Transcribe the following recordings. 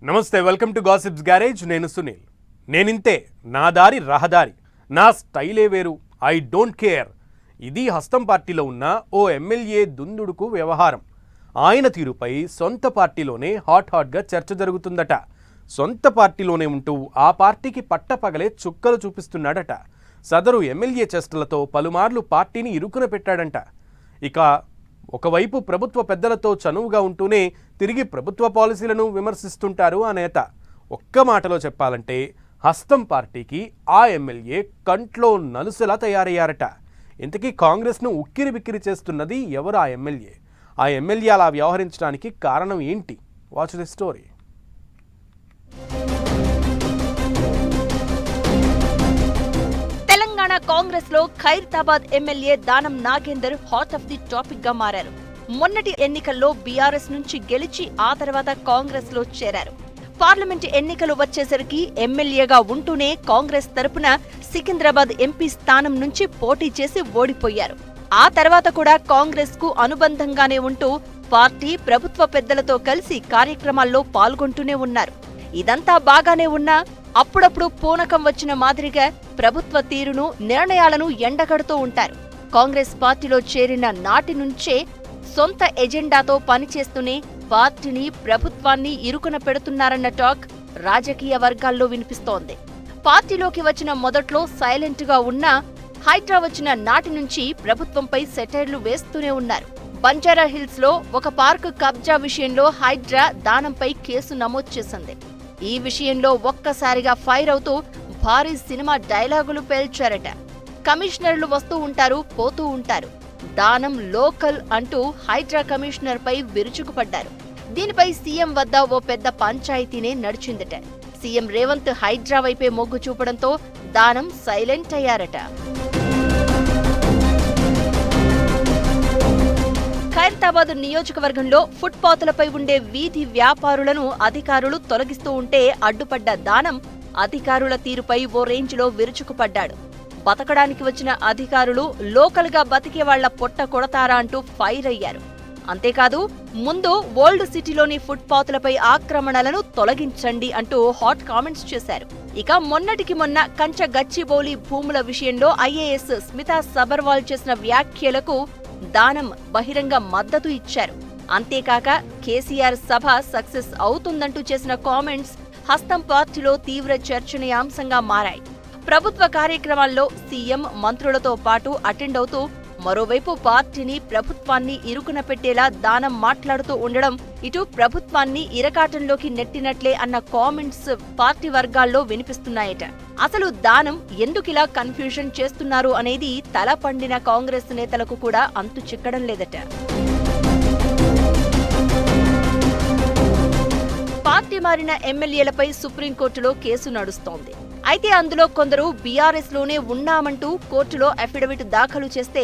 నమస్తే, welcome to gossips garage. నేను సునీల్. నేనింతే, నా దారి రహదారి, నా స్టైలే వేరు, ఐ డోంట్ కేర్. ఇది హస్తం పార్టీలో ఉన్న ఓ ఎమ్మెల్యే దుందుడుకు వ్యవహారం. ఆయన తీరుపై సొంత పార్టీలోనే హాట్గా చర్చ జరుగుతుందట. సొంత పార్టీలోనే ఉంటూ ఆ పార్టీకి పట్టపగలే చుక్కలు చూపిస్తున్నాడట. సదరు ఎమ్మెల్యే చేష్టలతో పలుమార్లు పార్టీని ఇరుకున పెట్టాడంట. ఇక ఒకవైపు ప్రభుత్వ పెద్దలతో చనువుగా ఉంటూనే తిరిగి ప్రభుత్వ పాలసీలను విమర్శిస్తుంటారు ఆ నేత. ఒక్క మాటలో చెప్పాలంటే హస్తం పార్టీకి ఆ ఎమ్మెల్యే కంట్లో నలుసెలా తయారయ్యారట. ఇంతకీ కాంగ్రెస్ను ఉక్కిరి బిక్కిరి చేస్తున్నది ఎవరు? ఆ ఎమ్మెల్యే అలా వ్యవహరించడానికి కారణం ఏంటి? Watch the story. Telangana Congress లో Khairatabad MLA Danam Nagender hot of the topic గా మారారు. మొన్నటి ఎన్నికల్లో బీఆర్ఎస్ నుంచి గెలిచి ఆ తర్వాత కాంగ్రెస్ లో చేరారు. పార్లమెంట్ ఎన్నికలు వచ్చేసరికి ఎమ్మెల్యేగా ఉంటూనే కాంగ్రెస్ తరపున సికింద్రాబాద్ ఎంపీ స్థానం నుంచి పోటీ చేసి ఓడిపోయారు. ఆ తర్వాత కూడా కాంగ్రెస్ కు అనుబంధంగానే ఉంటూ పార్టీ ప్రభుత్వ పెద్దలతో కలిసి కార్యక్రమాల్లో పాల్గొంటూనే ఉన్నారు. ఇదంతా బాగానే ఉన్నా అప్పుడప్పుడు పూనకం వచ్చిన మాదిరిగా ప్రభుత్వ తీరును, నిర్ణయాలను ఎండగడుతూ ఉంటారు. కాంగ్రెస్ పార్టీలో చేరిన నాటి నుంచే సొంత ఎజెండాతో పనిచేస్తూనే పార్టీని, ప్రభుత్వాన్ని ఇరుకున పెడుతున్నారన్న టాక్ రాజకీయ వర్గాల్లో వినిపిస్తోంది. పార్టీలోకి వచ్చిన మొదట్లో సైలెంట్ గా ఉన్నా హైడ్రా వచ్చిన నాటి నుంచి ప్రభుత్వంపై సెటైర్లు వేస్తూనే ఉన్నారు. బంజారా హిల్స్ లో ఒక పార్కు కబ్జా విషయంలో హైడ్రా దానంపై కేసు నమోదు చేసింది. ఈ విషయంలో ఒక్కసారిగా ఫైర్ అవుతూ భారీ సినిమా డైలాగులు పేల్చారట. కమిషనర్లు వస్తూ ఉంటారు, పోతూ ఉంటారు, దానం లోకల్ అంటూ హైడ్రా కమిషనర్ పై విరుచుకుపడ్డారు. దీనిపై సీఎం వద్ద ఓ పెద్ద పంచాయతీనే నడిచిందట. సీఎం రేవంత్ హైడ్రా వైపే మొగ్గు చూపడంతో దానం సైలెంట్ అయ్యారట. ఖైరతాబాద్ నియోజకవర్గంలో ఫుట్పాత్లపై ఉండే వీధి వ్యాపారులను అధికారులు తొలగిస్తూ ఉంటే అడ్డుపడ్డ దానం అధికారుల తీరుపై ఓ రేంజ్లో విరుచుకుపడ్డాడు. బతకడానికి వచ్చిన అధికారులు లోకల్ గా బతికే వాళ్ల పొట్ట కొడతారా అంటూ ఫైర్ అయ్యారు. అంతేకాదు, ముందు ఓల్డ్ సిటీలోని ఫుట్పాత్లపై ఆక్రమణలను తొలగించండి అంటూ హాట్ కామెంట్స్ చేశారు. ఇక మొన్నటికి మొన్న కంచ గచ్చిబౌలి భూముల విషయంలో ఐఏఎస్ స్మితా సబర్వాల్ చేసిన వ్యాఖ్యలకు దానం బహిరంగ మద్దతు ఇచ్చారు. అంతేకాక కేసీఆర్ సభ సక్సెస్ అవుతుందంటూ చేసిన కామెంట్స్ హస్తం పార్టీలో తీవ్ర చర్చనీయాంశంగా మారాయి. ప్రభుత్వ కార్యక్రమాల్లో సీఎం, మంత్రులతో పాటు అటెండ్ అవుతూ మరోవైపు పార్టీని, ప్రభుత్వాన్ని ఇరుకున పెట్టేలా దానం మాట్లాడుతూ ఉండడం ఇటు ప్రభుత్వాన్ని ఇరకాటంలోకి నెట్టినట్లే అన్న కామెంట్స్ పార్టీ వర్గాల్లో వినిపిస్తున్నాయట. అసలు దానం ఎందుకిలా కన్ఫ్యూజన్ చేస్తున్నారు అనేది తల పండిన కాంగ్రెస్ నేతలకు కూడా అంతు చిక్కడం లేదట. పార్టీ మారిన ఎమ్మెల్యేలపై సుప్రీంకోర్టులో కేసు నడుస్తోంది. అయితే అందులో కొందరు బీఆర్ఎస్ లోనే ఉన్నామంటూ కోర్టులో అఫిడవిట్ దాఖలు చేస్తే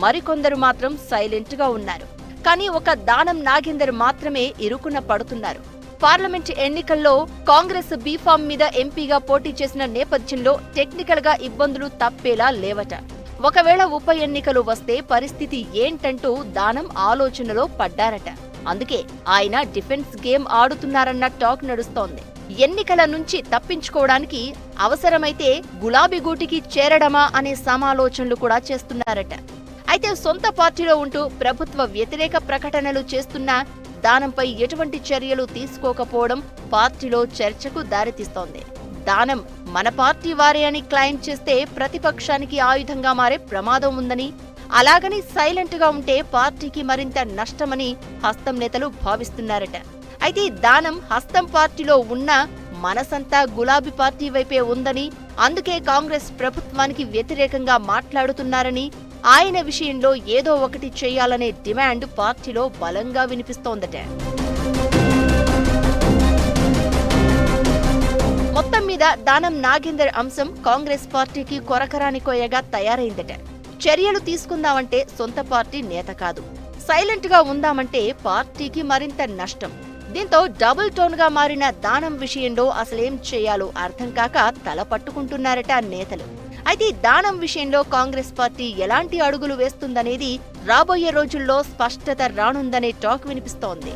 మరికొందరు మాత్రం సైలెంట్ గా ఉన్నారు. కానీ ఒక దానం నాగేందర్ మాత్రమే ఇరుకున పడుతున్నారు. పార్లమెంట్ ఎన్నికల్లో కాంగ్రెస్ బీఫామ్ మీద ఎంపీగా పోటీ చేసిన నేపథ్యంలో టెక్నికల్ గా ఇబ్బందులు తప్పేలా లేవట. ఒకవేళ ఉప ఎన్నికలు వస్తే పరిస్థితి ఏంటంటూ దానం ఆలోచనలో పడ్డారట. అందుకే ఆయన డిఫెన్స్ గేమ్ ఆడుతున్నారన్న టాక్ నడుస్తోంది. ఎన్నికల నుంచి తప్పించుకోవడానికి అవసరమైతే గులాబీ గూటికి చేరడమా అనే సమాలోచనలు కూడా చేస్తున్నారట. అయితే సొంత పార్టీలో ఉంటూ ప్రభుత్వ వ్యతిరేక ప్రకటనలు చేస్తున్నా దానంపై ఎటువంటి చర్యలు తీసుకోకపోవడం పార్టీలో చర్చకు దారితీస్తోంది. దానం మన పార్టీ వారే అని క్లెయిమ్ చేస్తే ప్రతిపక్షానికి ఆయుధంగా మారే ప్రమాదం ఉందని, అలాగని సైలెంట్ గా ఉంటే పార్టీకి మరింత నష్టమని హస్తం నేతలు భావిస్తున్నారట. అయితే దానం హస్తం పార్టీలో ఉన్న మనసంతా గులాబీ పార్టీ వైపే ఉందని, అందుకే కాంగ్రెస్ ప్రభుత్వానికి వ్యతిరేకంగా మాట్లాడుతున్నారని, ఆయన విషయంలో ఏదో ఒకటి చేయాలనే డిమాండ్ పార్టీలో బలంగా వినిపిస్తోందట. మొత్తం మీద దానం నాగేందర్ అంశం కాంగ్రెస్ పార్టీకి కొరకరాని కోయగా తయారైందట. చర్యలు తీసుకుందామంటే సొంత పార్టీ నేత కాదు, సైలెంట్ గా ఉందామంటే పార్టీకి మరింత నష్టం. దీంతో డబుల్ టోన్ గా మారిన దానం విషయంలో అసలేం చేయాలో అర్థం కాక తల పట్టుకుంటున్నారట నేతలు. అయితే దానం విషయంలో కాంగ్రెస్ పార్టీ ఎలాంటి అడుగులు వేస్తుందనేది రాబోయే రోజుల్లో స్పష్టత రానుందనే టాక్ వినిపిస్తోంది.